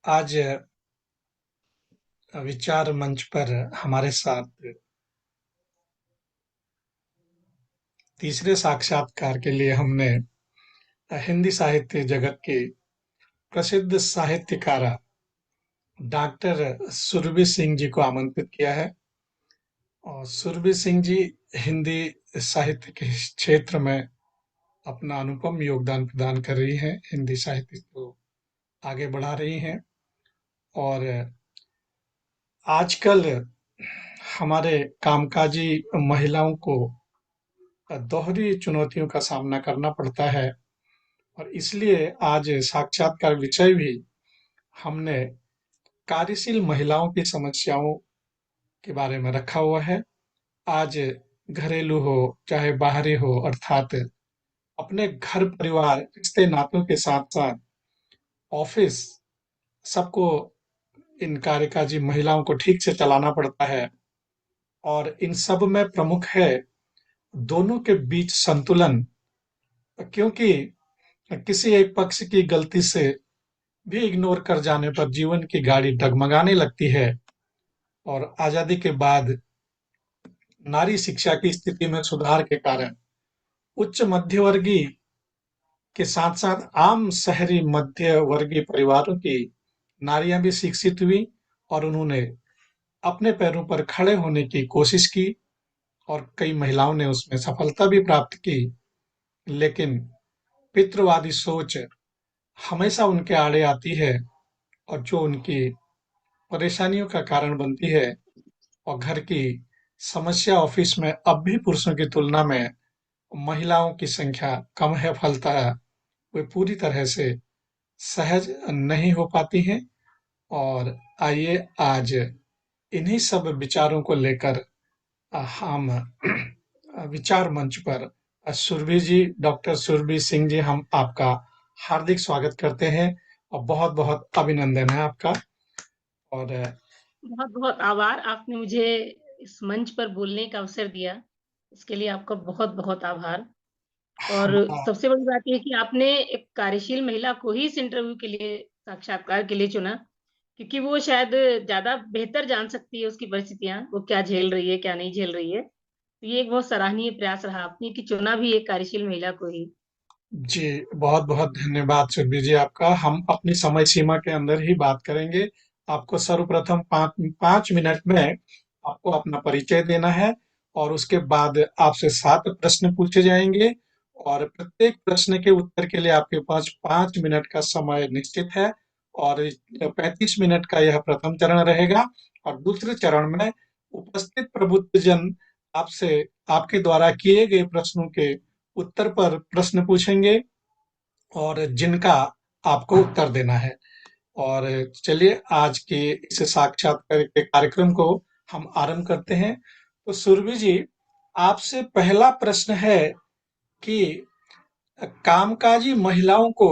आज विचार मंच पर हमारे साथ तीसरे साक्षात्कार के लिए हमने हिंदी साहित्य जगत की प्रसिद्ध साहित्यकारा डॉक्टर सुरभि सिंह जी को आमंत्रित किया है। और सुरभि सिंह जी हिंदी साहित्य के क्षेत्र में अपना अनुपम योगदान प्रदान कर रही हैं, हिंदी साहित्य को आगे बढ़ा रही हैं। और आजकल हमारे कामकाजी महिलाओं को दोहरी चुनौतियों का सामना करना पड़ता है, और इसलिए आज साक्षात्कार विषय भी हमने कार्यशील महिलाओं की समस्याओं के बारे में रखा हुआ है। आज घरेलू हो चाहे बाहरी हो, अर्थात अपने घर परिवार रिश्ते नातों के साथ साथ ऑफिस, सबको इन कार्यकाजी महिलाओं को ठीक से चलाना पड़ता है। और इन सब में प्रमुख है दोनों के बीच संतुलन, क्योंकि किसी एक पक्ष की गलती से भी इग्नोर कर जाने पर जीवन की गाड़ी डगमगाने लगती है। और आजादी के बाद नारी शिक्षा की स्थिति में सुधार के कारण उच्च मध्यवर्गीय के साथ साथ आम शहरी मध्य वर्गीय परिवारों की नारियां भी शिक्षित हुई, और उन्होंने अपने पैरों पर खड़े होने की कोशिश की, और कई महिलाओं ने उसमें सफलता भी प्राप्त की। लेकिन पितृवादी सोच हमेशा उनके आड़े आती है, और जो उनकी परेशानियों का कारण बनती है। और घर की समस्या ऑफिस में अब भी पुरुषों की तुलना में महिलाओं की संख्या कम है, फलतः वे पूरी तरह से सहज नहीं हो पाती हैं। और आइए आज इन्हीं सब विचारों को लेकर हम विचार मंच पर सुरभि जी, डॉक्टर सुरभि सिंह जी, हम आपका हार्दिक स्वागत करते हैं और बहुत बहुत अभिनंदन है आपका। और बहुत-बहुत आभार, आपने मुझे इस मंच पर बोलने का अवसर दिया, इसके लिए आपका बहुत-बहुत आभार। और हाँ, सबसे बड़ी बात ये है कि आपने एक कार्यशील महिला को ही इस इंटरव्यू के लिए, साक्षात्कार के लिए चुना, क्योंकि वो शायद ज़्यादा बेहतर जान सकती है उसकी परिस्थितियाँ, वो क्या झेल रही है, क्या नहीं झेल रही है। तो ये एक बहुत सराहनीय प्रयास रहा आपने कि चुना भी एक कार्यशील महिला को ही। जी, बहुत-बहुत धन्यवाद सुरभि जी आपका। हम अपनी समय सीमा के अंदर ही बात करेंगे। आपको सर्वप्रथम 5 मिनट में आपको अपना परिचय देना है, और उसके बाद आपसे 7 प्रश्न पूछे जाएंगे, और प्रत्येक प्रश्न के उत्तर के लिए आपके पास 5 मिनट का समय निश्चित है। और 35 मिनट का यह प्रथम चरण रहेगा, और दूसरे चरण में उपस्थित प्रबुद्धजन आपसे आपके द्वारा किए गए प्रश्नों के उत्तर पर प्रश्न पूछेंगे, और जिनका आपको उत्तर देना है। और चलिए आज के इस साक्षात्कार के कार्यक्रम को हम आरंभ करते हैं। तो सुरभि जी, आपसे पहला प्रश्न है कि कामकाजी महिलाओं को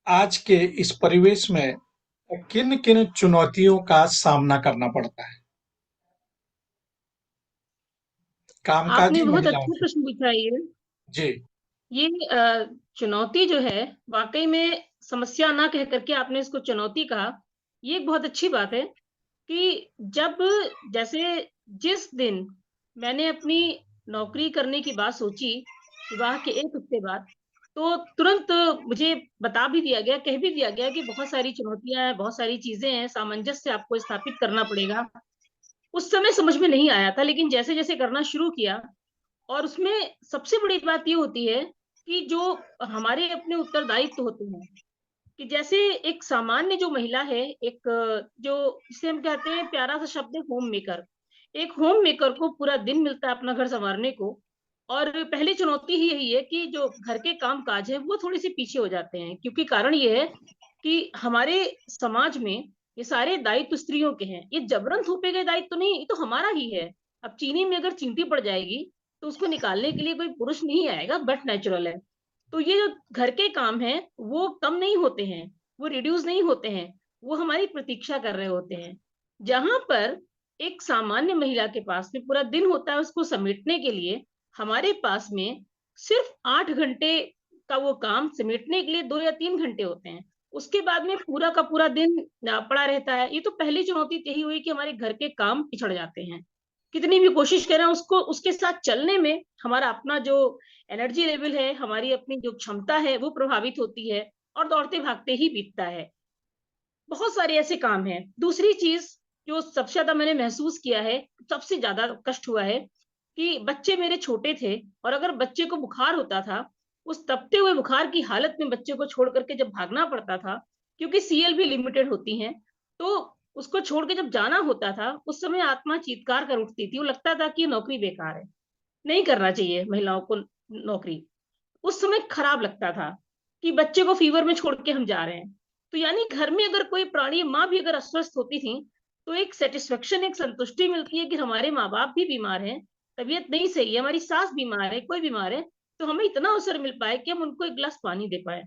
आज के इस परिवेश में किन किन चुनौतियों का सामना करना पड़ता है, आपने कामकाजी बहुत महिलाओं अच्छा को। प्रश्न पूछा है ये। जी। ये चुनौती जो है, वाक़ई में समस्या ना कह कर के आपने इसको चुनौती कहा, ये एक बहुत अच्छी बात है कि जब जैसे जिस दिन मैंने अपनी नौकरी करने की बात सोची, विवाह के 1 हफ्ते बाद, तो तुरंत मुझे बता भी दिया गया, कह भी दिया गया कि बहुत सारी चुनौतियाँ हैं, बहुत सारी चीज़ें हैं, सामंजस्य आपको स्थापित करना पड़ेगा। उस समय समझ में नहीं आया था, लेकिन जैसे-जैसे करना शुरू किया, और उसमें सबसे बड़ी बात ये होती है कि जो हमारे अपने उत्तरदायित्व होते हैं, कि जैसे एक सामान्य जो महिला है, एक जो जिसे हम कहते हैं, प्यारा-सा शब्द है होम मेकर। एक होम मेकर को पूरा दिन मिलता है अपना घर सँवारने को, और पहली चुनौती ही यही है कि जो घर के काम-काज हैं, वो थोड़े-से पीछे हो जाते हैं। क्योंकि कारण ये है कि हमारे समाज में ये सारे दायित्व स्त्रियों के हैं। ये जबरन थोपे गए दायित्व नहीं, ये तो हमारा ही है। अब चीनी में अगर चींटी पड़ जाएगी, तो उसको निकालने के लिए कोई पुरुष नहीं आएगा, बट नेचुरल है। तो ये जो घर के काम हैं, वो कम नहीं होते हैं, वो रिड्यूस नहीं होते हैं, वो हमारी प्रतीक्षा कर रहे होते हैं। जहाँ पर एक सामान्य महिला के पास में पूरा दिन होता है उसको समेटने के लिए, हमारे पास में सिर्फ़ 8 घंटे का वो काम समेटने के लिए 2 या 3 घंटे होते हैं। उसके बाद में पूरा का पूरा दिन पड़ा रहता है। ये तो पहली चुनौती यही हुई कि हमारे घर के काम पिछड़ जाते हैं। कितनी भी कोशिश करें उसको उसके साथ चलने में हमारा अपना जो एनर्जी लेवल है, हमारी अपनी जो क्षमता है वो प्रभावित होती है और दौड़ते भागते ही बीतता है। बहुत सारे ऐसे काम हैं। दूसरी चीज जो सबसे ज्यादा मैंने महसूस किया है, सबसे ज्यादा कष्ट हुआ है कि बच्चे मेरे छोटे थे और अगर बच्चे को बुखार होता था, उस तपते हुए बुखार की हालत में बच्चे को छोड़ करके जब भागना पड़ता था, क्योंकि सीएल भी लिमिटेड होती हैं, तो उसको छोड़ के जब जाना होता था, उस समय आत्मा चीत्कार कर उठती थी। वो लगता था कि ये नौकरी बेकार है, नहीं करना चाहिए महिलाओं को नौकरी। उस समय खराब लगता था कि बच्चे को फीवर में छोड़ के हम जा रहे हैं। तो यानी घर में अगर कोई प्राणी, माँ भी अगर अस्वस्थ होती थी, तो एक सेटिस्फेक्शन, एक संतुष्टि मिलती है कि हमारे माँ बाप भी बीमार हैं, तबीयत नहीं सही है, हमारी सास बीमार है, कोई बीमार है, तो हमें इतना अवसर मिल पाए कि हम उनको एक गिलास पानी दे पाए।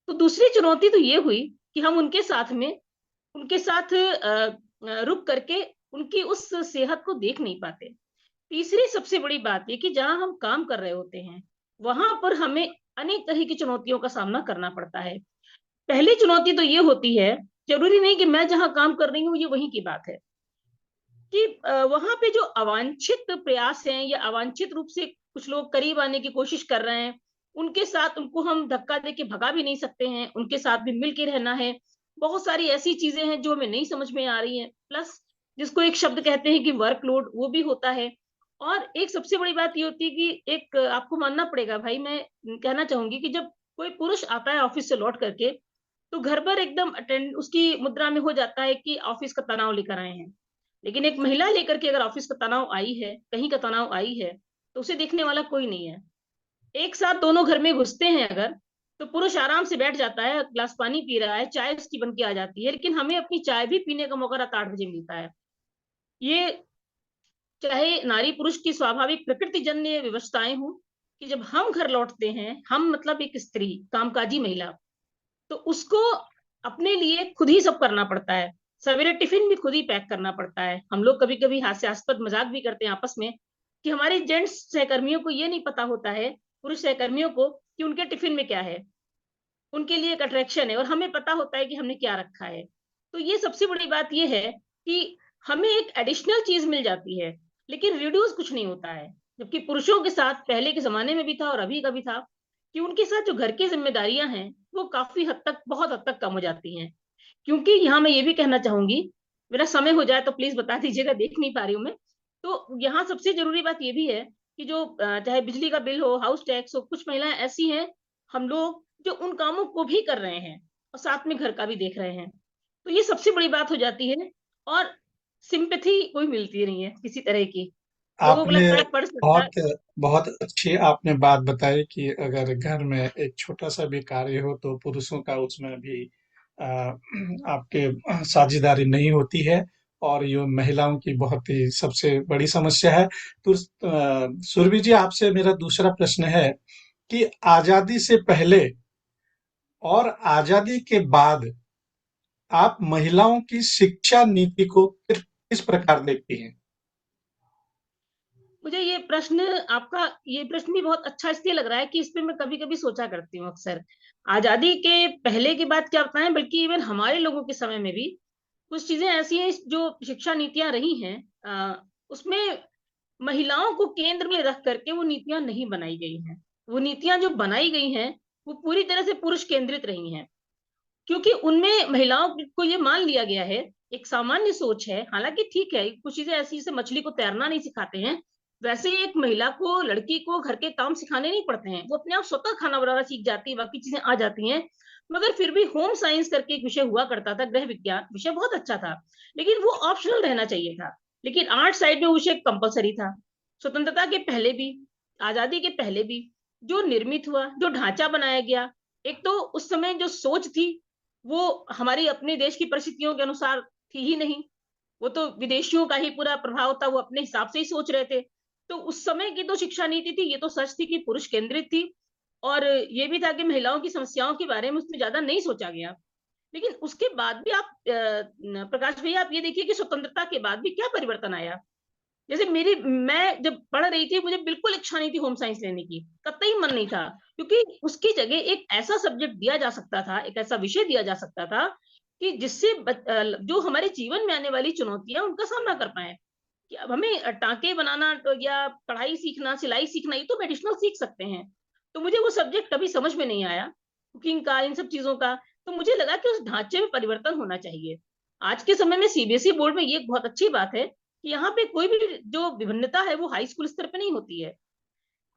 तो दूसरी चुनौती तो ये हुई कि हम उनके साथ में, उनके साथ रुक करके उनकी उस सेहत को देख नहीं पाते। तीसरी सबसे बड़ी बात ये कि जहां हम काम कर रहे होते हैं, वहां पर हमें अनेक तरह की चुनौतियों का सामना करना पड़ता है। पहली चुनौती तो ये होती है, जरूरी नहीं कि मैं जहां काम कर रही हूँ ये वहीं की बात है, कि वहां पे जो अवांछित प्रयास हैं या अवांछित रूप से कुछ लोग करीब आने की कोशिश कर रहे हैं, उनके साथ उनको हम धक्का देके भगा भी नहीं सकते हैं, उनके साथ भी मिल के रहना है। बहुत सारी ऐसी चीजें हैं जो हमें नहीं समझ में आ रही हैं, प्लस जिसको एक शब्द कहते हैं कि वर्कलोड, वो भी होता है। और एक सबसे बड़ी बात ये होती है कि एक आपको मानना पड़ेगा भाई, मैं कहना चाहूंगी कि जब कोई पुरुष आता है ऑफिस से लौट करके, तो घर पर एकदम अटेंड उसकी मुद्रा में हो जाता है कि ऑफिस का तनाव लेकर आए हैं। लेकिन एक महिला लेकर के अगर ऑफिस का तनाव आई है, कहीं का तनाव आई है, तो उसे देखने वाला कोई नहीं है। एक साथ दोनों घर में घुसते हैं अगर, तो पुरुष आराम से बैठ जाता है, ग्लास पानी पी रहा है, चाय उसकी बन के आ जाती है, लेकिन हमें अपनी चाय भी पीने का मौका रात 8 बजे मिलता है। ये चाहे नारी पुरुष की स्वाभाविक प्रकृति जन्य व्यवस्थाएं हों, कि जब हम घर लौटते हैं, हम मतलब एक स्त्री, कामकाजी महिला, तो उसको अपने लिए खुद ही सब करना पड़ता है। सवेरे टिफिन भी खुद ही पैक करना पड़ता है। हम लोग कभी कभी हास्यास्पद मजाक भी करते हैं आपस में कि हमारे जेंट्स सहकर्मियों को ये नहीं पता होता है, पुरुष सहकर्मियों को, कि उनके टिफिन में क्या है। उनके लिए एक अट्रैक्शन है और हमें पता होता है कि हमने क्या रखा है। तो ये सबसे बड़ी बात ये है कि हमें एक एडिशनल चीज मिल जाती है, लेकिन रिड्यूस कुछ नहीं होता है। जबकि पुरुषों के साथ पहले के जमाने में भी था और अभी का भी था, कि उनके साथ जो घर की जिम्मेदारियां हैं वो काफी हद तक, बहुत हद तक कम हो जाती हैं। क्योंकि यहाँ मैं ये भी कहना चाहूंगी, मेरा समय हो जाए तो प्लीज बता दीजिएगा, देख नहीं पा रही हूँ मैं। तो यहाँ सबसे जरूरी बात ये भी है कि जो चाहे बिजली का बिल हो, हाउस टैक्स हो, कुछ महिलाएं ऐसी हैं, हम लोग जो उन कामों को भी कर रहे हैं और साथ में घर का भी देख रहे हैं। तो ये सबसे बड़ी बात हो जाती है। और सिंपैथी कोई मिलती नहीं है किसी तरह की। लोगों को आपने लगता है पढ़ सकता है। बहुत बहुत अच्छी आपने बात बताई कि अगर घर में एक छोटा सा भी कार्य हो तो पुरुषों का उसमें भी आपके साझेदारी नहीं होती है, और ये महिलाओं की बहुत ही सबसे बड़ी समस्या है। तो सुरभि जी, आपसे मेरा दूसरा प्रश्न है कि आजादी से पहले और आजादी के बाद आप महिलाओं की शिक्षा नीति को किस प्रकार देखती हैं? मुझे ये प्रश्न भी बहुत अच्छा इसलिए लग रहा है कि इस पे मैं कभी कभी सोचा करती हूँ अक्सर। आजादी के पहले की बात क्या बताएं, बल्कि इवन हमारे लोगों के समय में भी कुछ चीजें ऐसी हैं, जो शिक्षा नीतियां रही हैं, उसमें महिलाओं को केंद्र में रख करके वो नीतियां नहीं बनाई गई हैं। वो नीतियां जो बनाई गई हैं, वो पूरी तरह से पुरुष केंद्रित रही हैं, क्योंकि उनमें महिलाओं को ये मान लिया गया है, एक सामान्य सोच है। हालांकि ठीक है, कुछ चीजें ऐसी, जैसे मछली को तैरना नहीं सिखाते हैं, वैसे ही एक महिला को, लड़की को घर के काम सिखाने नहीं पड़ते हैं, वो अपने आप स्वतः खाना बनाना सीख जाती है, बाकी चीजें आ जाती हैं। मगर फिर भी होम साइंस करके एक विषय हुआ करता था, गृह विज्ञान विषय बहुत अच्छा था, लेकिन वो ऑप्शनल रहना चाहिए था। लेकिन आर्ट साइड में वो विषय कंपलसरी था। स्वतंत्रता के पहले भी, आजादी के पहले भी, जो निर्मित हुआ, जो ढांचा बनाया गया, एक तो उस समय जो सोच थी, वो हमारी अपने देश की परिस्थितियों के अनुसार थी ही नहीं। वो तो विदेशियों का ही पूरा प्रभाव था, वो अपने हिसाब से ही सोच रहे थे। तो उस समय की तो शिक्षा नीति थी, ये तो सच थी कि पुरुष केंद्रित थी। और ये भी था कि महिलाओं की समस्याओं के बारे में उसमें ज्यादा नहीं सोचा गया। लेकिन उसके बाद भी आप प्रकाश भैया, आप ये देखिए कि स्वतंत्रता के बाद भी क्या परिवर्तन आया। जैसे मैं जब पढ़ रही थी, मुझे बिल्कुल इच्छा नहीं थी होम साइंस लेने की, कतई मन नहीं था, क्योंकि उसकी जगह एक ऐसा सब्जेक्ट दिया जा सकता था, एक ऐसा विषय दिया जा सकता था कि जिससे जो हमारे जीवन में आने वाली चुनौतियां उनका सामना कर पाए। कि अब हमें टाँके बनाना या कढ़ाई सीखना, सिलाई सीखना, ये तो हम एडिशनल सीख सकते हैं। तो मुझे वो सब्जेक्ट कभी समझ में नहीं आया, कुकिंग का, इन सब चीज़ों का। तो मुझे लगा कि उस ढाँचे में परिवर्तन होना चाहिए। आज के समय में सीबीएसई बोर्ड में ये एक बहुत अच्छी बात है कि यहाँ पे कोई भी जो विभिन्नता है वो हाई स्कूल स्तर पे नहीं होती है,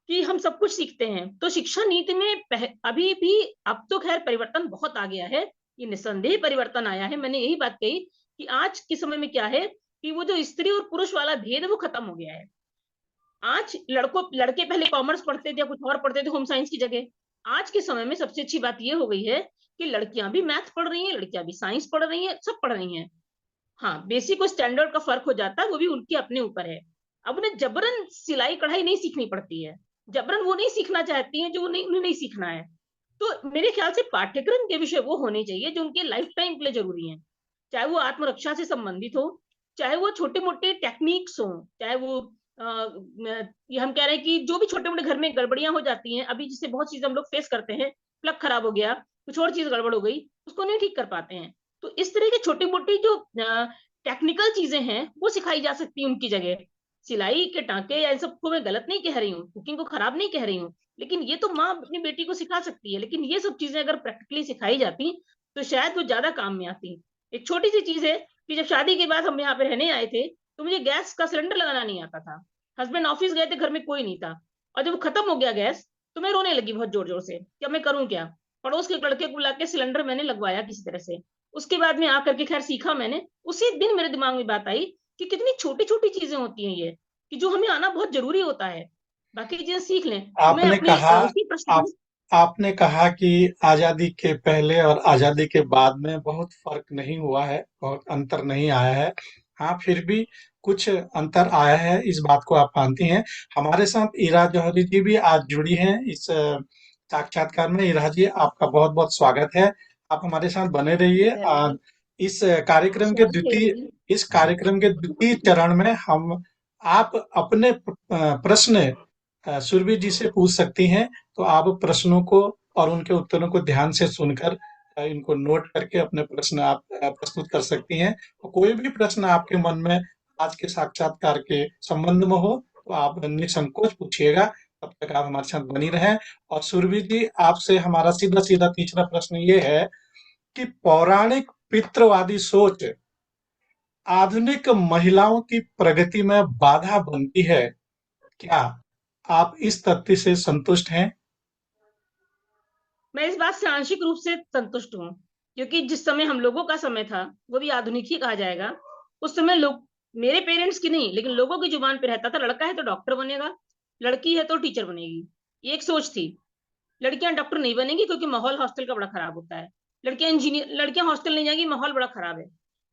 कि हम सब कुछ सीखते हैं। तो शिक्षा नीति में अभी भी अब तो खैर परिवर्तन बहुत आ गया है, ये निस्संदेह परिवर्तन आया है। मैंने यही बात कही कि आज के समय में क्या है कि वो जो स्त्री और पुरुष वाला भेद है वो खत्म हो गया है। आज लड़के पहले कॉमर्स पढ़ते थे या कुछ और पढ़ते थे होम साइंस की जगह। आज के समय में सबसे अच्छी बात ये हो गई है कि लड़कियां भी मैथ पढ़ रही हैं, लड़कियां भी साइंस पढ़ रही हैं, सब पढ़ रही हैं। हाँ, बेसिक और स्टैंडर्ड का फर्क हो जाता है, वो भी उनके अपने ऊपर है। अब उन्हें जबरन सिलाई कढ़ाई नहीं सीखनी पड़ती है, जबरन वो नहीं सीखना चाहती हैं जो उन्हें नहीं सीखना है। तो मेरे ख्याल से पाठ्यक्रम के विषय वो होने चाहिए जो उनके लाइफ टाइम के लिए जरूरी हैं, चाहे वो आत्मरक्षा से संबंधित हो, चाहे वो छोटे मोटे टेक्निक्स हो, चाहे वो ये हम कह रहे हैं कि जो भी छोटे मोटे घर में गड़बड़ियां हो जाती हैं अभी, जिससे बहुत चीजें हम लोग फेस करते हैं, प्लग खराब हो गया, कुछ और चीज गड़बड़ हो गई, उसको नहीं ठीक कर पाते हैं। तो इस तरह की छोटी मोटी जो टेक्निकल चीजें हैं वो सिखाई जा सकती है उनकी जगह। सिलाई के टांके या इन सबको मैं गलत नहीं कह रही हूँ, कुकिंग को खराब नहीं कह रही हूँ, लेकिन ये तो माँ अपनी बेटी को सिखा सकती है। लेकिन ये सब चीजें अगर प्रैक्टिकली सिखाई जाती तो शायद वो ज्यादा काम में आती। एक छोटी सी चीज है कि जब शादी के बाद हम यहाँ पे रहने आए थे तो मुझे गैस का सिलेंडर लगाना नहीं आता था। हस्बैंड ऑफिस गए थे, घर में कोई नहीं था, और जब खत्म हो गया गैस तो मैं रोने लगी बहुत जोर जोर से कि अब मैं करूँ क्या। पड़ोस के लड़के को बुला के सिलेंडर मैंने लगवाया किसी तरह से। उसके बाद में आकर के खैर सीखा मैंने। उसी दिन मेरे दिमाग में बात आई कि कितनी छोटी छोटी चीजें होती हैं ये, कि जो हमें आना बहुत जरूरी होता है, बाकी चीजें सीख लें। तो मैं आपने अपनी कहा उसी प्रश्न आप को। आपने कहा कि आजादी के पहले और आजादी के बाद में बहुत फर्क नहीं हुआ है, बहुत अंतर नहीं आया है। हाँ, फिर भी कुछ अंतर आया है, इस बात को आप मानती हैं। हमारे साथ इरा जौहरी जी भी आज जुड़ी हैं इस साक्षात्कार में। इरा जी, आपका बहुत बहुत स्वागत है। आप हमारे साथ बने रहिए। धन्यवाद। इस कार्यक्रम के स्वागत है द्वितीय जी। इस कार्यक्रम के द्वितीय चरण में हम आप अपने प्रश्न सुरभि जी से पूछ सकती हैं। तो आप प्रश्नों को और उनके उत्तरों को ध्यान से सुनकर इनको नोट करके अपने प्रश्न आप प्रस्तुत कर सकती हैं। और कोई भी प्रश्न आपके मन में आज के साक्षात्कार के संबंध में हो तो आप निसंकोच पूछिएगा। तब तक आप हमारे साथ बनी रहें। और सुरभि जी, आपसे हमारा सीधा सीधा तीसरा प्रश्न ये है कि पौराणिक पितृवादी सोच आधुनिक महिलाओं की प्रगति में बाधा बनती है क्या? आप इस तथ्य से संतुष्ट हैं? मैं इस बात से आंशिक रूप से संतुष्ट हूँ, क्योंकि जिस समय हम लोगों का समय था वो भी आधुनिक ही कहा जाएगा। उस समय लोग, मेरे पेरेंट्स की नहीं लेकिन लोगों की जुबान पे रहता था, लड़का है तो डॉक्टर बनेगा, लड़की है तो टीचर बनेगी। ये एक सोच थी। लड़कियां डॉक्टर नहीं बनेंगी क्योंकि माहौल हॉस्टल का बड़ा खराब होता है। लड़कियां हॉस्टल नहीं जाएंगी, माहौल बड़ा खराब है।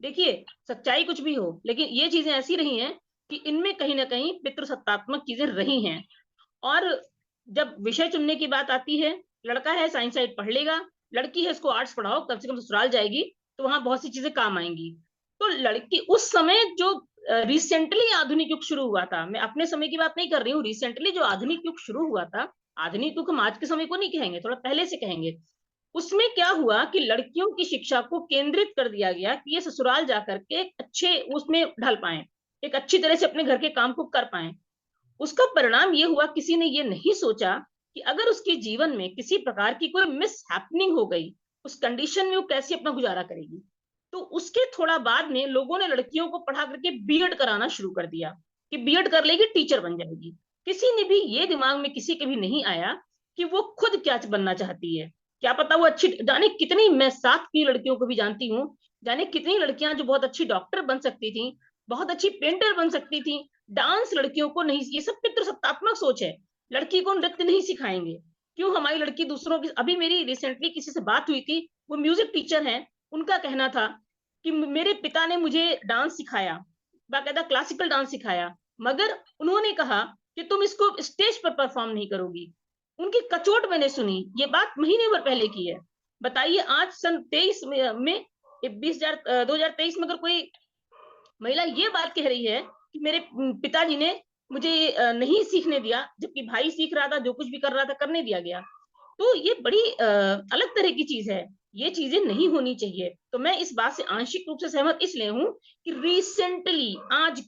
देखिए, सच्चाई कुछ भी हो, लेकिन ये चीजें ऐसी रही हैं कि इनमें कहीं ना कहीं पितृसत्तात्मक चीजें रही हैं। और जब विषय चुनने की बात आती है, लड़का है साइंस साइड पढ़ लेगा, लड़की है इसको आर्ट्स पढ़ाओ, कम से कम ससुराल जाएगी तो वहां बहुत सी चीजें काम आएंगी। तो लड़की उस समय जो रिसेंटली आधुनिक युग शुरू हुआ था, मैं अपने समय की बात नहीं कर रही हूँ, रिसेंटली जो आधुनिक युग शुरू हुआ था, आधुनिक युग हम आज के समय को नहीं कहेंगे, थोड़ा पहले से कहेंगे। उसमें क्या हुआ कि लड़कियों की शिक्षा को केंद्रित कर दिया गया कि ये ससुराल जाकर के एक अच्छे उसमें ढल पाए, एक अच्छी तरह से अपने घर के काम को कर पाए। उसका परिणाम ये हुआ, किसी ने ये नहीं सोचा कि अगर उसके जीवन में किसी प्रकार की कोई मिस हैपनिंग हो गई, उस कंडीशन में वो कैसे अपना गुजारा करेगी। तो उसके थोड़ा बाद में लोगों ने लड़कियों को पढ़ा करके बीएड कराना शुरू कर दिया कि बीएड कर लेगी टीचर बन जाएगी। किसी ने भी ये दिमाग में किसी के भी नहीं आया कि वो खुद क्या बनना चाहती है। क्या पता वो अच्छी, जाने कितनी, मैं 7 की लड़कियों को भी जानती हूँ, जाने कितनी लड़कियां जो बहुत अच्छी डॉक्टर बन सकती थी, बहुत अच्छी पेंटर बन सकती थी। डांस लड़कियों को नहीं, ये सब पितृसत्तात्मक सोच है। लड़की को नृत्य नहीं सिखाएंगे, क्यों हमारी लड़की दूसरों की। अभी मेरी रिसेंटली किसी से बात हुई थी, वो म्यूजिक टीचर है, उनका कहना था कि मेरे पिता ने मुझे डांस सिखाया, बाकायदा क्लासिकल डांस सिखाया, मगर उन्होंने कहा कि तुम इसको स्टेज पर परफॉर्म नहीं करोगी। उनकी कचोट मैंने सुनी, ये बात महीने भर पहले की है। बताइए, आज सन 23 में 2023 में अगर कोई महिला ये बात कह रही है कि मेरे पिताजी ने मुझे नहीं सीखने दिया, जबकि भाई सीख रहा था, जो कुछ भी कर रहा था करने दिया गया। तो ये बड़ी अलग तरह की चीज़ है। ये चीज़ें नहीं होनी चाहिए। तो मैं इस बात से आंशिक रूप से सहमत इसलिए हूँ कि रिसेंटली आज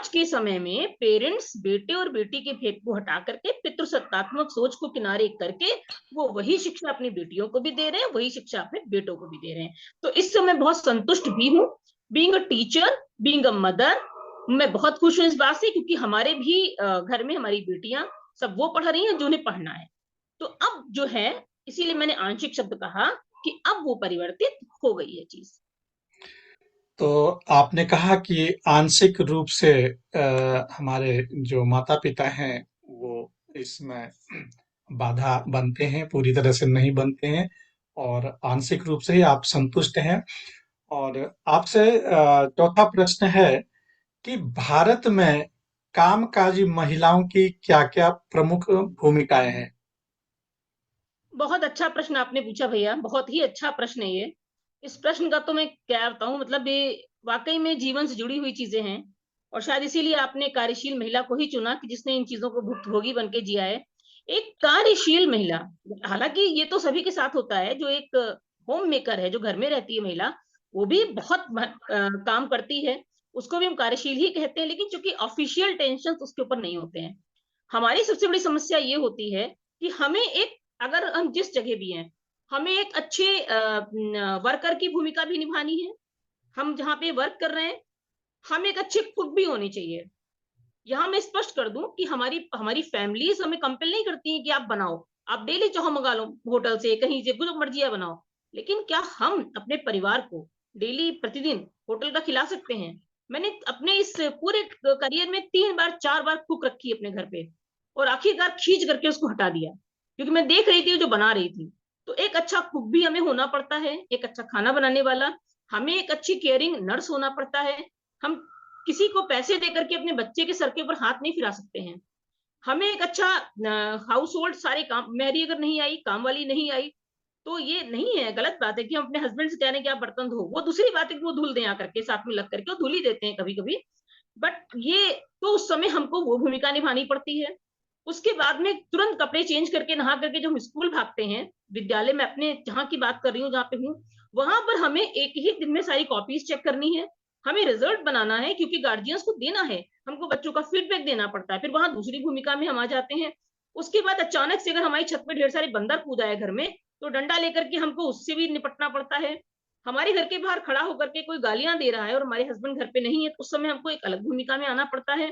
के समय में पेरेंट्स बेटे और बेटी के भेद को हटा करके पितृसत्तात्मक सोच को किनारे करके वो वही शिक्षा अपनी बेटियों को भी दे रहे हैं, वही शिक्षा अपने बेटों को भी दे रहे हैं। तो इससे मैं बहुत संतुष्ट भी हूँ। Being a teacher, being a mother, मैं बहुत खुश हूँ इस बात से, क्योंकि हमारे भी घर में हमारी बेटियां सब वो पढ़ रही हैं जो उन्हें पढ़ना है। तो अब जो है, इसीलिए मैंने आंशिक शब्द कहा कि अब वो परिवर्तित हो गई है चीज। तो आपने कहा कि आंशिक रूप से हमारे जो माता-पिता हैं, वो इसमें बाधा बनते हैं, पूरी तरह से नहीं बनते हैं और आंशिक रूप से ही आप संतुष्ट हैं। और आपसे चौथा प्रश्न है कि भारत में कामकाजी महिलाओं की क्या-क्या प्रमुख भूमिकाएं हैं? बहुत अच्छा प्रश्न आपने पूछा भैया, बहुत ही अच्छा प्रश्न है ये। इस प्रश्न का तो मैं क्या बताऊँ, मतलब ये वाक़ई में जीवन से जुड़ी हुई चीज़ें हैं और शायद इसीलिए आपने कार्यशील महिला को ही चुना कि जिसने इन चीज़ों को भुक्तभोगी बन के जिया है। एक कार्यशील महिला, हालाँकि ये तो सभी के साथ होता है, जो एक होम मेकर है, जो घर में रहती है महिला, वो भी बहुत काम करती है, उसको भी हम कार्यशील ही कहते हैं, लेकिन चूँकि ऑफ़िशियल टेंशन्स उसके ऊपर नहीं होते हैं। हमारी सबसे बड़ी समस्या ये होती है कि हमें एक, अगर हम जिस जगह भी हैं, हमें एक अच्छे वर्कर की भूमिका भी निभानी है। हम जहाँ पे वर्क कर रहे हैं, हम एक अच्छे कुक भी होने चाहिए। यहाँ मैं स्पष्ट कर दूं कि हमारी हमारी फैमिलीज हमें कंपेल नहीं करती हैं कि आप बनाओ, आप डेली चाहो मंगा लो होटल से, कहीं से, जो मर्जी है बनाओ। लेकिन क्या हम अपने परिवार को डेली प्रतिदिन होटल का खिला सकते हैं? मैंने अपने इस पूरे करियर में 3 बार 4 बार कुक रखी है अपने घर पे, और आखिरकार खींच करके उसको हटा दिया, क्योंकि मैं देख रही थी जो बना रही थी। तो एक अच्छा कुक भी हमें होना पड़ता है, एक अच्छा खाना बनाने वाला। हमें एक अच्छी केयरिंग नर्स होना पड़ता है। हम किसी को पैसे देकर के अपने बच्चे के सर के ऊपर हाथ नहीं फिरा सकते हैं। हमें एक अच्छा हाउस होल्ड, सारे काम, मेरी अगर नहीं आई, काम वाली नहीं आई, तो ये नहीं है, गलत बात है कि हम अपने हस्बैंड से कह रहे हैं कि आप बर्तन धो। वो दूसरी बात है कि वो धुल दें आकर के, साथ में लग करके, वो धुल ही देते हैं कभी कभी। बट ये, तो उस समय हमको वो भूमिका निभानी पड़ती है। उसके बाद में तुरंत कपड़े चेंज करके नहा करके जो हम स्कूल भागते हैं, विद्यालय में अपने जहाँ की बात कर रही हूँ, जहाँ पे हूँ, वहां पर हमें एक ही दिन में सारी कॉपीज चेक करनी है। हमें रिजल्ट बनाना है, क्योंकि गार्जियंस को देना है, हमको बच्चों का फीडबैक देना पड़ता है। फिर वहां दूसरी भूमिका में हम आ जाते हैं। उसके बाद अचानक से अगर हमारी छत पे ढेर सारे बंदर कूद आए घर में, तो डंडा लेकर के हमको उससे भी निपटना पड़ता है। हमारे घर के बाहर खड़ा होकर के कोई गालियां दे रहा है और हमारे हस्बैंड घर पे नहीं है, तो उस समय हमको एक अलग भूमिका में आना पड़ता है।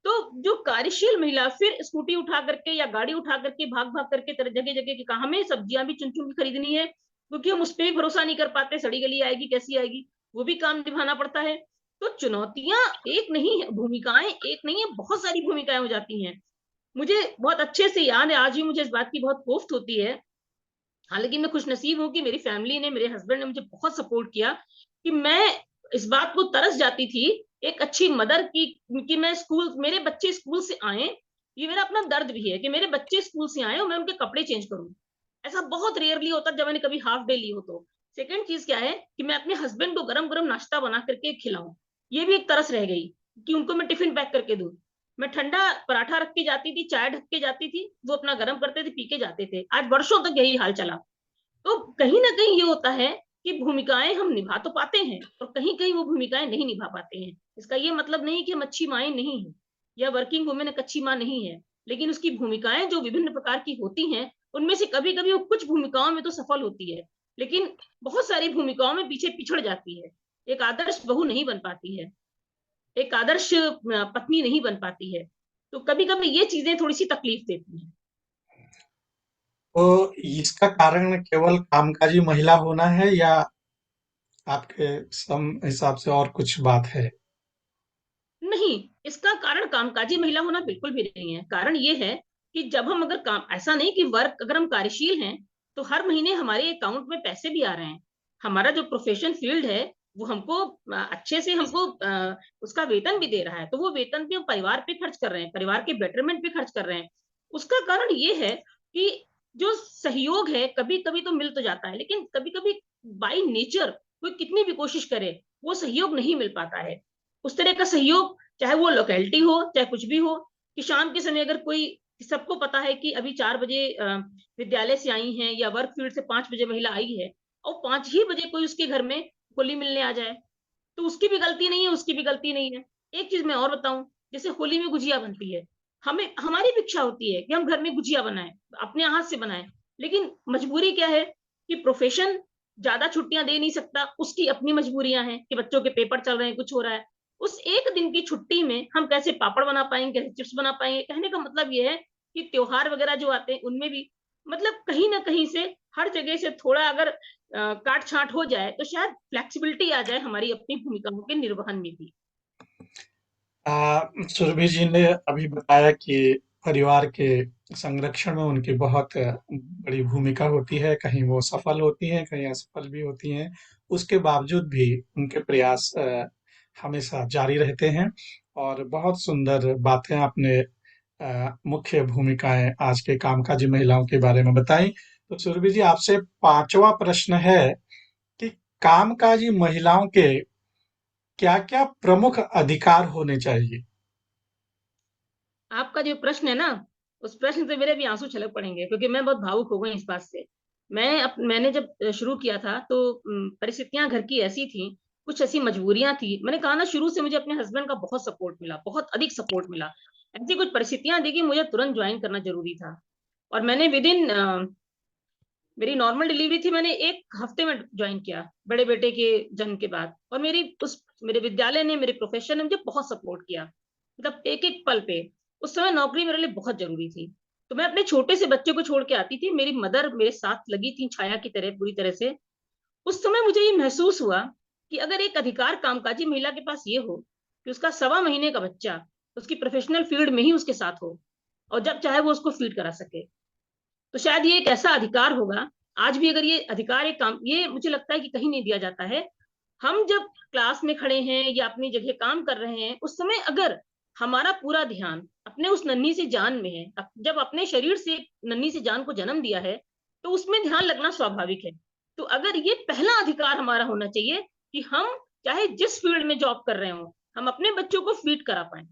तो जो कार्यशील महिला फिर स्कूटी उठा करके या गाड़ी उठा करके भाग भाग करके जगह जगह की, हमें सब्जियां भी चुन चुन के खरीदनी है, क्योंकि हम उस पर भी भरोसा नहीं कर पाते, सड़ी गली आएगी, कैसी आएगी, वो भी काम निभाना पड़ता है। तो चुनौतियां एक नहीं है, भूमिकाएं एक नहीं है, बहुत सारी भूमिकाएं हो जाती हैं। मुझे बहुत अच्छे से याद है, आज भी मुझे इस बात की बहुत कोफ्त होती है। हालांकि मैं खुश नसीब हूँ कि मेरी फैमिली ने, मेरे हस्बैंड ने मुझे बहुत सपोर्ट किया, कि मैं इस बात को तरस जाती थी एक अच्छी मदर की, कि मैं स्कूल, मेरे बच्चे स्कूल से आए, ये मेरा अपना दर्द भी है कि मेरे बच्चे स्कूल से आए और मैं उनके कपड़े चेंज करूं। ऐसा बहुत रेयरली होता जब मैंने कभी हाफ डे ली हो। तो सेकंड चीज क्या है कि मैं अपने हस्बैंड को गरम गरम नाश्ता बना करके खिलाऊं, ये भी एक तरस रह गई, कि उनको मैं टिफिन पैक करके दूं। मैं ठंडा पराठा रख के जाती थी, चाय ढक के जाती थी, वो अपना गर्म करते थे, पी के जाते थे। आज वर्षों तक यही हाल चला। तो कहीं ना कहीं ये होता है कि भूमिकाएं हम निभा तो पाते हैं, और कहीं कहीं वो भूमिकाएं नहीं निभा पाते हैं। इसका ये मतलब नहीं कि हम अच्छी माएँ नहीं हैं, या वर्किंग वुमेन एक अच्छी माँ नहीं है, लेकिन उसकी भूमिकाएं जो विभिन्न प्रकार की होती हैं, उनमें से कभी कभी वो कुछ भूमिकाओं में तो सफल होती है, लेकिन बहुत सारी भूमिकाओं में पीछे पिछड़ जाती है। एक आदर्श बहू नहीं बन पाती है, एक आदर्श पत्नी नहीं बन पाती है। तो कभी कभी ये चीजें थोड़ी सी तकलीफ देती हैं। तो इसका कारण केवल कामकाजी महिला होना है या आपके सम हिसाब से और कुछ बात है? नहीं, इसका कारण कामकाजी महिला होना बिल्कुल भी नहीं है। कारण ये है कि जब हम अगर काम, ऐसा नहीं कि वर्क, अगर हम कार्यशील हैं, तो हर महीने हमारे अकाउंट में पैसे भी आ रहे हैं। हमारा जो प्रोफेशन फील्ड है, वो हमको अच्छे से हमको उसका वेतन भी दे रहा है, तो वो वेतन भी हम परिवार पे खर्च कर रहे हैं, परिवार के बेटरमेंट पे खर्च कर रहे हैं। उसका कारण ये है कि जो सहयोग है, कभी कभी तो मिल तो जाता है, लेकिन कभी कभी बाई नेचर कोई कितनी भी कोशिश करे, वो सहयोग नहीं मिल पाता है। उस तरह का सहयोग, चाहे वो लोकेलिटी हो, चाहे कुछ भी हो, कि शाम के समय अगर कोई, सबको पता है कि अभी 4 बजे विद्यालय से आई हैं या वर्क फील्ड से 5 बजे महिला आई है, और 5 ही बजे कोई उसके घर में होली मिलने आ जाए, तो उसकी भी गलती नहीं है, उसकी भी गलती नहीं है। एक चीज मैं और बताऊं, जैसे होली में गुजिया बनती है, हमें, हमारी भी इच्छा होती है कि हम घर में गुजिया बनाएं, अपने हाथ से बनाएं, लेकिन मजबूरी क्या है कि प्रोफेशन ज्यादा छुट्टियां दे नहीं सकता, उसकी अपनी मजबूरियां हैं कि बच्चों के पेपर चल रहे हैं, कुछ हो रहा है। उस एक दिन की छुट्टी में हम कैसे पापड़ बना पाएंगे, कैसे चिप्स बना पाएंगे? कहने का मतलब ये है कि त्योहार वगैरह जो आते हैं उनमें भी, मतलब कहीं ना कहीं से, हर जगह से थोड़ा अगर काट छांट हो जाए तो शायद फ्लेक्सिबिलिटी आ जाए हमारी अपनी भूमिकाओं के निर्वहन में भी। सुरभि जी ने अभी बताया कि परिवार के संरक्षण में उनकी बहुत बड़ी भूमिका होती है, कहीं वो सफल होती हैं, कहीं असफल भी होती हैं। उसके बावजूद भी उनके प्रयास हमेशा जारी रहते हैं। और बहुत सुंदर बातें आपने मुख्य भूमिकाएं आज के कामकाजी महिलाओं के बारे में बताई। तो सुरभि जी, आपसे पांचवा प्रश्न है कि कामकाजी महिलाओं के क्या-क्या प्रमुख अधिकार होने चाहिए? आपका जो प्रश्न है ना, उस प्रश्न से मेरे भी आंसू छलक पड़ेंगे, क्योंकि मैं बहुत भावुक हो गई इस बात से। मैंने जब शुरू किया था तो परिस्थितियां घर की ऐसी थी, कुछ ऐसी मजबूरियां थी। मैंने कहा ना, शुरू से मुझे अपने हस्बैंड का बहुत सपोर्ट मिला, बहुत अधिक सपोर्ट मिला। ऐसी कुछ परिस्थितियां देखी, मुझे तुरंत ज्वाइन करना जरूरी था। और मैंने विद इन, मेरी नॉर्मल डिलीवरी थी, मैंने 1 हफ्ते में ज्वाइन किया बड़े बेटे के जन्म के बाद। और मेरे विद्यालय ने, मेरे प्रोफेशन ने मुझे बहुत सपोर्ट किया, मतलब एक एक पल पे। उस समय नौकरी मेरे लिए बहुत जरूरी थी, तो मैं अपने छोटे से बच्चे को छोड़ के आती थी, मेरी मदर मेरे साथ लगी थी छाया की तरह पूरी तरह से। उस समय मुझे ये महसूस हुआ कि अगर एक अधिकार कामकाजी महिला के पास ये हो कि उसका 1.25 महीने का बच्चा उसकी प्रोफेशनल फील्ड में ही उसके साथ हो, और जब चाहे वो उसको फीड करा सके, तो शायद ये एक ऐसा अधिकार होगा। आज भी अगर ये अधिकार, एक काम, ये मुझे लगता है कि कहीं नहीं दिया जाता है। हम जब क्लास में खड़े हैं या अपनी जगह काम कर रहे हैं, उस समय अगर हमारा पूरा ध्यान अपने उस नन्ही सी जान में है, जब अपने शरीर से नन्ही सी जान को जन्म दिया है, तो उसमें ध्यान लगना स्वाभाविक है। तो अगर ये पहला अधिकार हमारा होना चाहिए कि हम चाहे जिस फील्ड में जॉब कर रहे हो, हम अपने बच्चों को फीड करा पाए।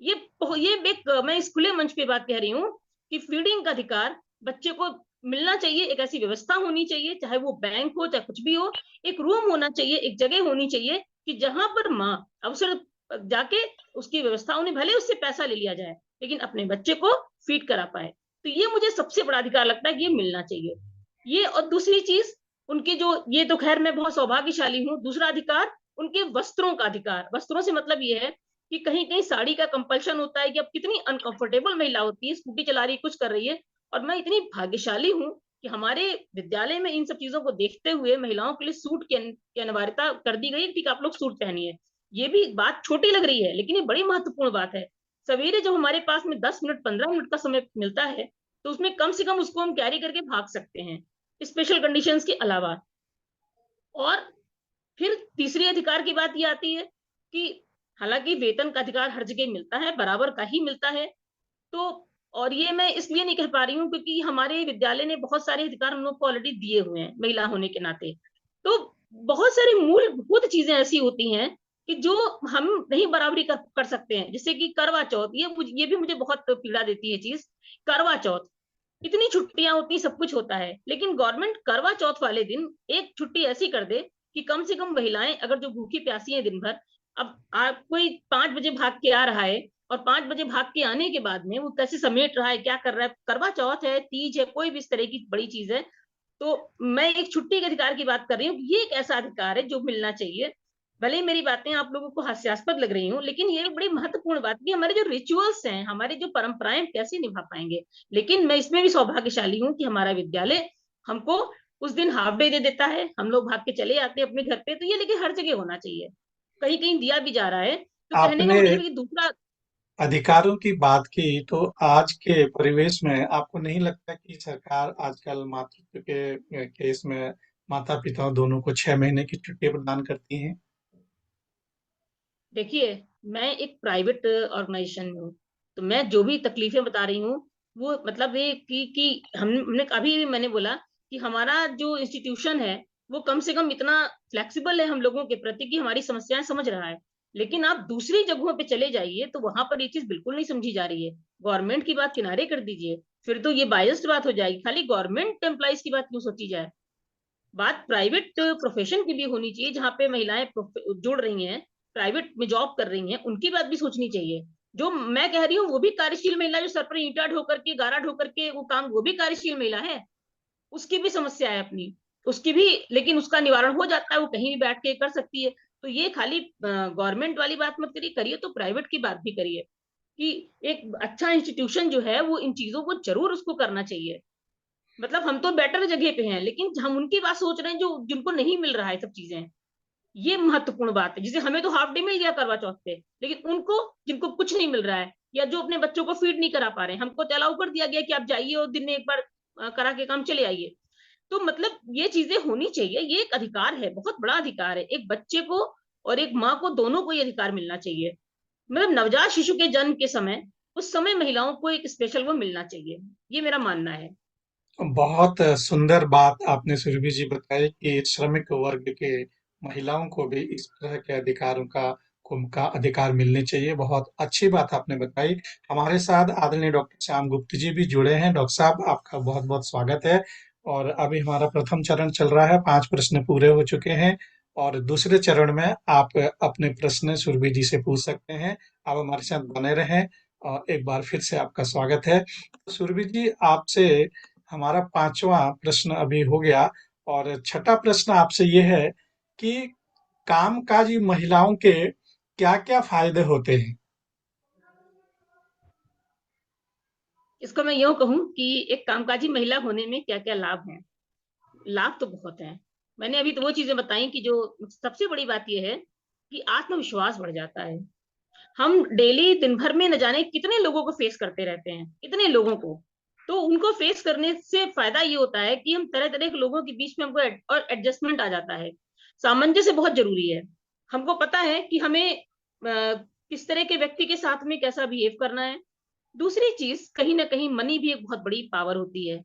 ये ये एक, मैं इस खुले मंच पे बात कह रही हूँ कि फीडिंग का अधिकार बच्चे को मिलना चाहिए। एक ऐसी व्यवस्था होनी चाहिए, चाहे वो बैंक हो, चाहे कुछ भी हो, एक रूम होना चाहिए, एक जगह होनी चाहिए कि जहां पर माँ अवसर जाके उसकी व्यवस्था, उन्हें भले उससे पैसा ले लिया जाए, लेकिन अपने बच्चे को फीड करा पाए। तो ये मुझे सबसे बड़ा अधिकार लगता है कि ये मिलना चाहिए। ये, और दूसरी चीज, उनके जो, ये तो खैर मैं बहुत सौभाग्यशाली हूँ। दूसरा अधिकार, उनके वस्त्रों का अधिकार। वस्त्रों से मतलब ये है कि कहीं कहीं साड़ी का कंपल्शन होता है, कि अब कितनी अनकंफर्टेबल महिला होती है, स्कूटी चला रही है, कुछ कर रही है। और मैं इतनी भाग्यशाली हूँ कि हमारे विद्यालय में इन सब चीजों को देखते हुए महिलाओं के लिए सूट की अनिवार्यता कर दी गई, ठीक आप लोग सूट पहनिए। ये भी बात छोटी लग रही है, लेकिन ये बड़ी महत्वपूर्ण बात है। सवेरे जब हमारे पास में 10 मिनट, 15 मिनट का समय मिलता है, तो उसमें कम से कम उसको हम कैरी करके भाग सकते हैं, स्पेशल कंडीशंस के अलावा। और फिर तीसरी अधिकार की बात ये आती है कि हालांकि वेतन का अधिकार हर जगह मिलता है, बराबर का ही मिलता है। तो, और ये मैं इसलिए नहीं कह पा रही हूँ क्योंकि हमारे विद्यालय ने बहुत सारे अधिकार हम लोग को ऑलरेडी दिए हुए हैं महिला होने के नाते। तो बहुत सारी मूलभूत चीजें ऐसी होती हैं कि जो हम नहीं बराबरी कर सकते हैं, जैसे कि करवा चौथ, ये भी मुझे बहुत पीड़ा देती है चीज। करवा चौथ, इतनी छुट्टियां होती, सब कुछ होता है, लेकिन गवर्नमेंट करवा चौथ वाले दिन एक छुट्टी ऐसी कर दे कि कम से कम महिलाएं, अगर जो भूखी प्यासी है दिन भर, अब आप कोई 5 बजे भाग के आ रहा है, और 5 बजे भाग के आने के बाद में वो कैसे समेट रहा है, क्या कर रहा है, करवा चौथ है, तीज है, कोई भी इस तरह की बड़ी चीज है। तो मैं एक छुट्टी के अधिकार की बात कर रही हूँ। ये एक ऐसा अधिकार है जो मिलना चाहिए। भले ही मेरी बातें आप लोगों को हास्यास्पद लग रही हूँ, लेकिन ये बड़ी महत्वपूर्ण बात है कि हमारे जो रिचुअल्स हैं, हमारी जो परंपराएं, कैसे निभा पाएंगे। लेकिन मैं इसमें भी सौभाग्यशाली हूँ कि हमारा विद्यालय हमको उस दिन हाफ डे दे देता है, हम लोग भाग के चले आते हैं अपने घर पे। तो ये लेकिन हर जगह होना चाहिए, कहीं कहीं दिया भी जा रहा है। तो कहने का आपने मतलब है कि दूसरा, अधिकारों की बात की, तो आज के परिवेश में आपको नहीं लगता कि सरकार आजकल मातृत्व के केस में माता पिता दोनों को 6 महीने की छुट्टी प्रदान करती हैं? देखिए, मैं एक प्राइवेट ऑर्गेनाइजेशन में हूँ, तो मैं जो भी तकलीफें बता रही हूँ, वो मतलब ये कि हमने अभी भी मैंने बोला कि हमारा जो इंस्टीट्यूशन है, वो कम से कम इतना फ्लेक्सिबल है हम लोगों के प्रति कि हमारी समस्याएं समझ रहा है। लेकिन आप दूसरी जगहों पे चले जाइए तो वहां पर ये चीज बिल्कुल नहीं समझी जा रही है। गवर्नमेंट की बात किनारे कर दीजिए, फिर तो ये बायस्ड बात हो जाएगी, खाली गवर्नमेंट एम्प्लॉइज की बात क्यों सोची जाए। बात प्राइवेट प्रोफेशन की भी होनी चाहिए, जहाँ पे महिलाएं जुड़ रही हैं, प्राइवेट में जॉब कर रही हैं, उनकी बात भी सोचनी चाहिए। जो मैं कह रही हूँ वो भी कार्यशील महिला, जो सर पर ईंटा ढो करके, गारा ढो करके वो काम, वो भी कार्यशील महिला है। उसकी भी समस्या है अपनी, उसकी भी, लेकिन उसका निवारण हो जाता है, वो कहीं भी बैठ के कर सकती है। तो ये खाली गवर्नमेंट वाली बात मत करिए, करिए तो प्राइवेट की बात भी करिए, कि एक अच्छा इंस्टीट्यूशन जो है वो इन चीजों को जरूर उसको करना चाहिए। मतलब हम तो बेटर जगह पे हैं, लेकिन हम उनकी बात सोच रहे हैं जो जिनको नहीं मिल रहा है सब चीजें। ये महत्वपूर्ण बात है। जैसे हमें तो हाफ डे मिल गया करवा चौथ पे, लेकिन उनको, जिनको कुछ नहीं मिल रहा है, या जो अपने बच्चों को फीड नहीं करा पा रहे हैं, हमको तो अलाउ कर दिया गया कि आप जाइए और दिन में एक बार करा के काम चले आइए। तो मतलब ये चीजें होनी चाहिए, ये एक अधिकार है, बहुत बड़ा अधिकार है एक बच्चे को, और एक माँ को, दोनों को ये अधिकार मिलना चाहिए। मतलब नवजात शिशु के जन्म के समय, उस समय महिलाओं को एक स्पेशल वो मिलना चाहिए, ये मेरा मानना है। बहुत सुंदर बात आपने सुरभि जी बताई कि श्रमिक वर्ग के महिलाओं को भी इस तरह के अधिकारों का अधिकार मिलने चाहिए। बहुत अच्छी बात आपने बताई। हमारे साथ आदरणीय डॉक्टर श्याम गुप्त जी भी जुड़े हैं। डॉक्टर साहब, आपका बहुत बहुत स्वागत है। और अभी हमारा प्रथम चरण चल रहा है, 5 प्रश्न पूरे हो चुके हैं। और दूसरे चरण में आप अपने प्रश्न सुरभि जी से पूछ सकते हैं। आप हमारे साथ बने रहें। और एक बार फिर से आपका स्वागत है। सुरभि जी, आपसे हमारा 5वां प्रश्न अभी हो गया। और छठा प्रश्न आपसे ये है कि कामकाजी महिलाओं के क्या-क्या फायदे होते हैं? इसको मैं यूं कहूं कि एक कामकाजी महिला होने में क्या क्या लाभ हैं। लाभ तो बहुत हैं। मैंने अभी तो वो चीजें बताई कि जो सबसे बड़ी बात यह है कि आत्मविश्वास बढ़ जाता है। हम डेली दिन भर में न जाने कितने लोगों को फेस करते रहते हैं, कितने लोगों को। तो उनको फेस करने से फायदा ये होता है कि हम तरह तरह के लोगों के बीच में हमको और एडजस्टमेंट आ जाता है। सामंजस्य बहुत जरूरी है। हमको पता है कि हमें किस तरह के व्यक्ति के साथ में कैसा बिहेव करना है। दूसरी चीज, कहीं ना कहीं मनी भी एक बहुत बड़ी पावर होती है,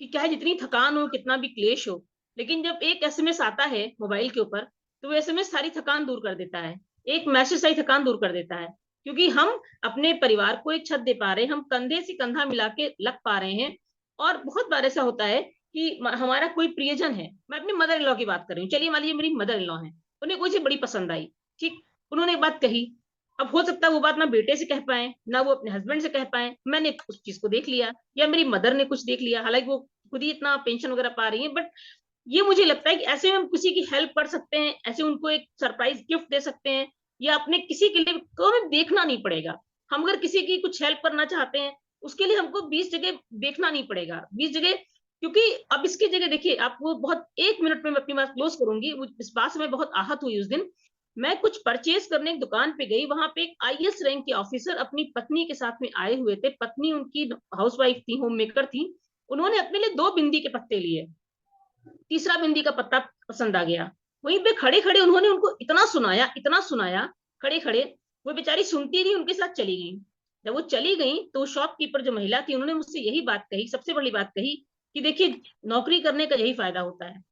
कि चाहे जितनी थकान हो, कितना भी क्लेश हो, लेकिन जब एक एसएमएस आता है मोबाइल के ऊपर, तो वो एसएमएस सारी थकान दूर कर देता है। एक मैसेज सारी थकान दूर कर देता है, क्योंकि हम अपने परिवार को एक छत दे पा रहे हैं, हम कंधे से कंधा मिला के लग पा रहे हैं। और बहुत बार ऐसा होता है कि हमारा कोई प्रियजन है, मैं अपनी मदर इन लॉ की बात कर रही हूँ, चलिए मान लीजिए मेरी मदर इन लॉ है, उन्हें कोई चीज बड़ी पसंद आई, ठीक, उन्होंने एक बात कही। अब हो सकता है वो बात ना बेटे से कह पाए, ना वो अपने हस्बैंड से कह पाए, मैंने उस चीज को देख लिया, या मेरी मदर ने कुछ देख लिया, हालांकि वो खुद ही इतना पेंशन वगैरह पा रही है, बट ये मुझे लगता है कि ऐसे में हम किसी की हेल्प कर सकते हैं, ऐसे उनको एक सरप्राइज गिफ्ट दे सकते हैं, या अपने किसी के लिए को हमें देखना नहीं पड़ेगा। हम अगर किसी की कुछ हेल्प करना चाहते हैं, उसके लिए हमको 20 जगह देखना नहीं पड़ेगा, 20 जगह। क्योंकि अब इसकी जगह देखिए, आपको बहुत 1 मिनट में मैं अपनी बात क्लोज करूंगी, इस बात से मैं बहुत आहत हुई उस दिन। मैं कुछ परचेज करने एक दुकान पे गई, वहां पे एक आईएएस रैंक के ऑफिसर अपनी पत्नी के साथ में आए हुए थे, पत्नी उनकी हाउसवाइफ थी, होम मेकर थी। उन्होंने अपने लिए 2 बिंदी के पत्ते लिए, तीसरा बिंदी का पत्ता पसंद आ गया। वहीं पे खड़े खड़े उन्होंने उनको इतना सुनाया, इतना सुनाया, खड़े खड़े। वो बेचारी सुनती रही, उनके साथ चली गई। जब वो चली गई तो शॉपकीपर जो महिला थी, उन्होंने मुझसे यही बात कही, सबसे बड़ी बात कही, कि देखिए, नौकरी करने का यही फायदा होता है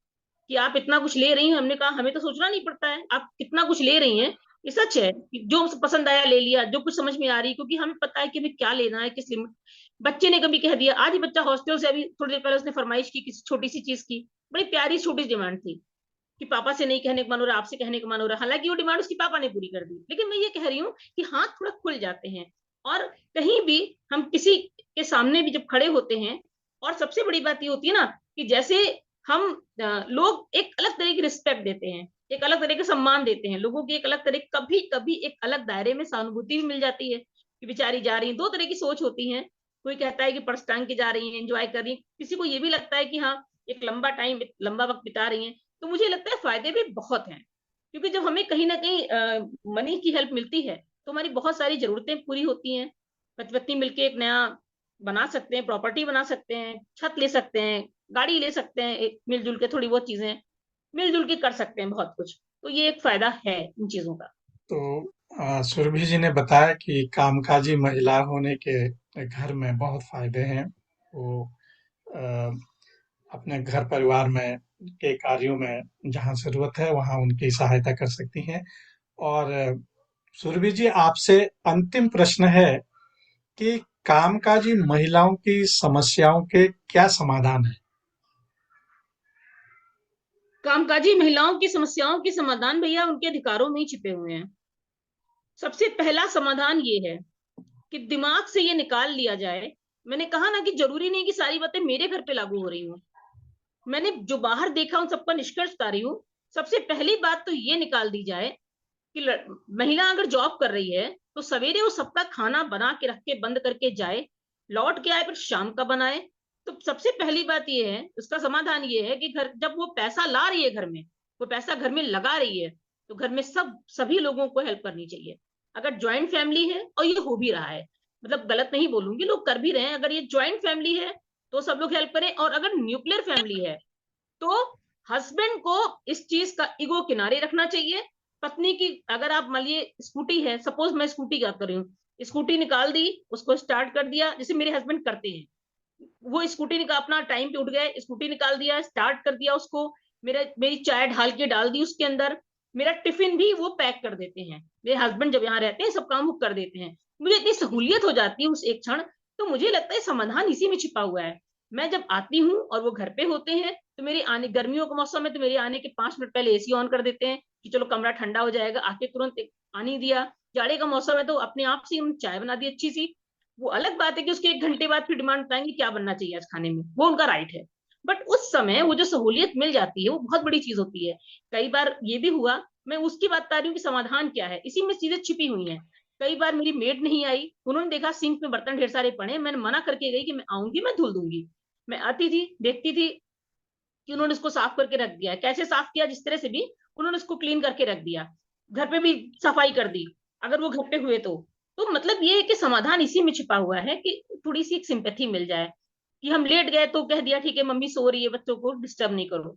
कि आप इतना कुछ ले रही हैं। हमने कहा हमें तो सोचना नहीं पड़ता है, आप कितना कुछ ले रही हैं। ये सच है कि जो पसंद आया ले लिया, जो कुछ समझ में आ रही, क्योंकि हमें पता है कि हमें क्या लेना है, किस लिमिट। बच्चे ने कभी कह दिया, आज ही बच्चा हॉस्टल से अभी थोड़ी देर पहले उसने फरमाइश की किसी छोटी सी चीज की, बड़ी प्यारी छोटी सी डिमांड थी, कि पापा से नहीं कहने का मन हो रहा, आपसे कहने का मन हो रहा। हालांकि वो डिमांड उसकी पापा ने पूरी कर दी, लेकिन मैं ये कह रही हूँ कि हाथ थोड़ा खुल जाते हैं। और कहीं भी हम किसी के सामने भी जब खड़े होते हैं, और सबसे बड़ी बात ये होती है ना, कि जैसे हम लोग एक अलग तरह की रिस्पेक्ट देते हैं, एक अलग तरह का सम्मान देते हैं लोगों की, एक अलग तरह, कभी कभी एक अलग दायरे में सहानुभूति भी मिल जाती है, कि बेचारी जा रही है। दो तरह की सोच होती है, कोई कहता है कि पर्स टांग के जा रही है, एंजॉय कर रही है, किसी को ये भी लगता है कि हाँ, एक लंबा टाइम, लंबा वक्त बिता रही है। तो मुझे लगता है फायदे भी बहुत हैं, क्योंकि जब हमें कहीं ना कहीं मनी की हेल्प मिलती है, तो हमारी बहुत सारी जरूरतें पूरी होती हैं। पति पत्नी मिलके एक नया बना सकते हैं, प्रॉपर्टी बना सकते हैं, छत ले सकते हैं, गाड़ी ले सकते हैं, एक मिलजुल के थोड़ी बहुत चीजें मिलजुल के कर सकते हैं, बहुत कुछ। तो ये एक फायदा है इन चीजों का। तो सुरभि जी ने बताया कि कामकाजी महिला होने के घर में बहुत फायदे हैं। वो अ, अपने घर परिवार में के कार्यों में जहाँ ज़रूरत है वहाँ उनकी सहायता कर सकती हैं। और सुरभि जी, आपसे अंतिम प्रश्न है कि कामकाजी महिलाओं की समस्याओं के क्या समाधान है? कामकाजी महिलाओं की समस्याओं के समाधान भैया उनके अधिकारों में ही छिपे हुए हैं। सबसे पहला समाधान ये है कि दिमाग से ये निकाल लिया जाए। मैंने कहा ना कि जरूरी नहीं कि सारी बातें मेरे घर पे लागू हो रही हो। मैंने जो बाहर देखा उन सबका निष्कर्ष बता रही हूँ। सबसे पहली बात तो ये निकाल दी जाए कि महिला अगर जॉब कर रही है तो सवेरे वो सबका खाना बना के रख के बंद करके जाए, लौट के आए फिर शाम का बनाए। तो सबसे पहली बात ये है, उसका समाधान ये है कि घर जब वो पैसा ला रही है घर में, वो पैसा घर में लगा रही है, तो घर में सभी लोगों को हेल्प करनी चाहिए। अगर ज्वाइंट फैमिली है और ये हो भी रहा है, मतलब गलत नहीं बोलूंगी, लोग कर भी रहे हैं, अगर ये ज्वाइंट फैमिली है तो सब लोग हेल्प करें। और अगर न्यूक्लियर फैमिली है तो हस्बैंड को इस चीज का ईगो किनारे रखना चाहिए। पत्नी की अगर आप मान लीजिए स्कूटी है, सपोज मैं स्कूटी का कर रही हूँ, स्कूटी निकाल दी, उसको स्टार्ट कर दिया जैसे मेरे हस्बैंड करते हैं। वो स्कूटी निकाल अपना टाइम पे उठ गए, स्कूटी निकाल दिया, स्टार्ट कर दिया उसको, मेरी चाय ढाल के डाल दी उसके अंदर, मेरा टिफिन भी वो पैक कर देते हैं। मेरे हस्बैंड जब यहाँ रहते हैं सब काम वो कर देते हैं। मुझे इतनी सहूलियत हो जाती है उस एक क्षण। तो मुझे लगता है समाधान इसी में छिपा हुआ है। मैं जब आती हूँ और वो घर पे होते हैं तो मेरे आने, गर्मियों का मौसम है तो मेरे आने के 5 मिनट पहले एसी ऑन कर देते हैं कि चलो कमरा ठंडा हो जाएगा, आके तुरंत पानी दिया। जाड़े का मौसम है तो अपने आप से हम चाय बना दी अच्छी सी। वो अलग बात है कि उसके 1 घंटे बाद फिर डिमांड बताएंगे क्या बनना चाहिए आज खाने में, वो उनका राइट है। बट उस समय वो जो सहूलियत मिल जाती है वो बहुत बड़ी चीज होती है। कई बार ये भी हुआ, मैं उसकी बात कर रही हूँ कि समाधान क्या है, इसी में चीजें छिपी हुई हैं। कई बार मेरी मेड नहीं आई, उन्होंने देखा सिंक में बर्तन ढेर सारे पड़े, मैंने मना करके गई कि मैं आऊंगी मैं धुल दूंगी। मैं आती थी देखती थी कि उन्होंने इसको साफ करके रख दिया, कैसे साफ किया, जिस तरह से भी उन्होंने इसको क्लीन करके रख दिया। घर पे भी सफाई कर दी अगर वो घर पे हुए तो मतलब ये है कि समाधान इसी में छिपा हुआ है कि थोड़ी सी एक सिंपैथी मिल जाए। कि हम लेट गए तो कह दिया ठीक है मम्मी सो रही है, बच्चों को डिस्टर्ब नहीं करो।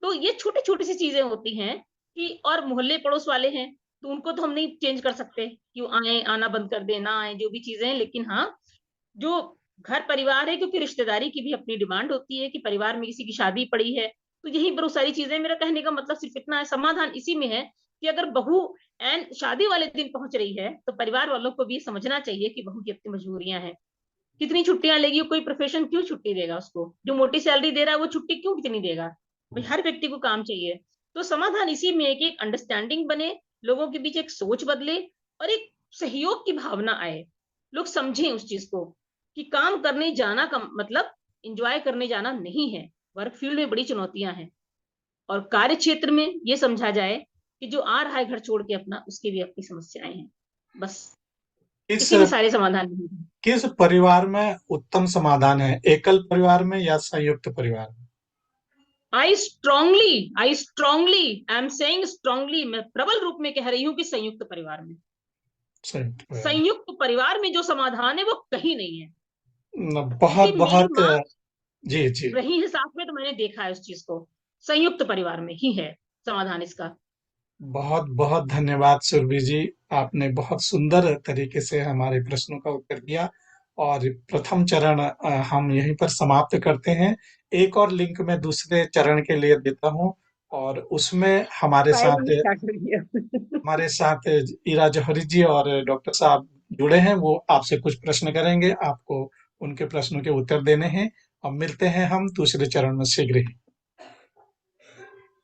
तो ये छोटी छोटी सी चीजें होती हैं कि, और मोहल्ले पड़ोस वाले हैं तो उनको तो हम नहीं चेंज कर सकते कि वो आए आना बंद कर दे ना आए, जो भी चीजें हैं। लेकिन हाँ, जो घर परिवार है, क्योंकि रिश्तेदारी की भी अपनी डिमांड होती है कि परिवार में किसी की शादी पड़ी है, तो यही बहुत सारी चीजें। मेरा कहने का मतलब सिर्फ इतना है, समाधान इसी में है कि अगर बहू एन शादी वाले दिन पहुंच रही है तो परिवार वालों को भी समझना चाहिए कि बहू की अपनी मजबूरियां हैं। कितनी छुट्टियां लेगी, कोई प्रोफेशन क्यों छुट्टी देगा उसको, जो मोटी सैलरी दे रहा है वो छुट्टी क्यों कितनी देगा। भाई हर व्यक्ति को काम चाहिए। तो समाधान इसी में है कि एक अंडरस्टैंडिंग बने, लोगों के बीच एक सोच बदले और एक सहयोग की भावना आए। लोग समझें उस चीज को कि काम करने जाना का मतलब इंजॉय करने जाना नहीं है। वर्क फील्ड में बड़ी चुनौतियां हैं और कार्य क्षेत्र में ये समझा जाए कि जो आ रहा है घर छोड़ के अपना, उसकी भी अपनी समस्याएं हैं। बस किस इसी में सारे समाधान नहीं है। किस परिवार में उत्तम समाधान है, एकल परिवार में या संयुक्त परिवार में? I strongly I am saying strongly, मैं प्रबल रूप में कह रही हूँ कि संयुक्त परिवार में। संयुक्त परिवार में। संयुक्त परिवार में जो समाधान है वो कहीं नहीं है। क्योंकि बहुत मेरी बहुत माँ जी जी। रही है साथ में तो मैंने देखा है उस चीज को। संयुक्त परिवार में ही है समाधान इसका। बहुत बहुत धन्यवाद सुरभि जी, आपने बहुत सुंदर तरीके से हमारे प्रश्नों का उत्तर दिया। और प्रथम चरण हम यहीं पर समाप्त करते हैं। एक और लिंक मैं दूसरे चरण के लिए देता हूँ, और उसमें शायद मैंने स्टार्ट कर दिया। हमारे साथ इरा जौहरी जी और डॉक्टर साहब जुड़े हैं। वो आपसे कुछ प्रश्न करेंगे, आपको उनके प्रश्नों के उत्तर देने हैं। अब मिलते हैं हम दूसरे चरण में शीघ्र ही।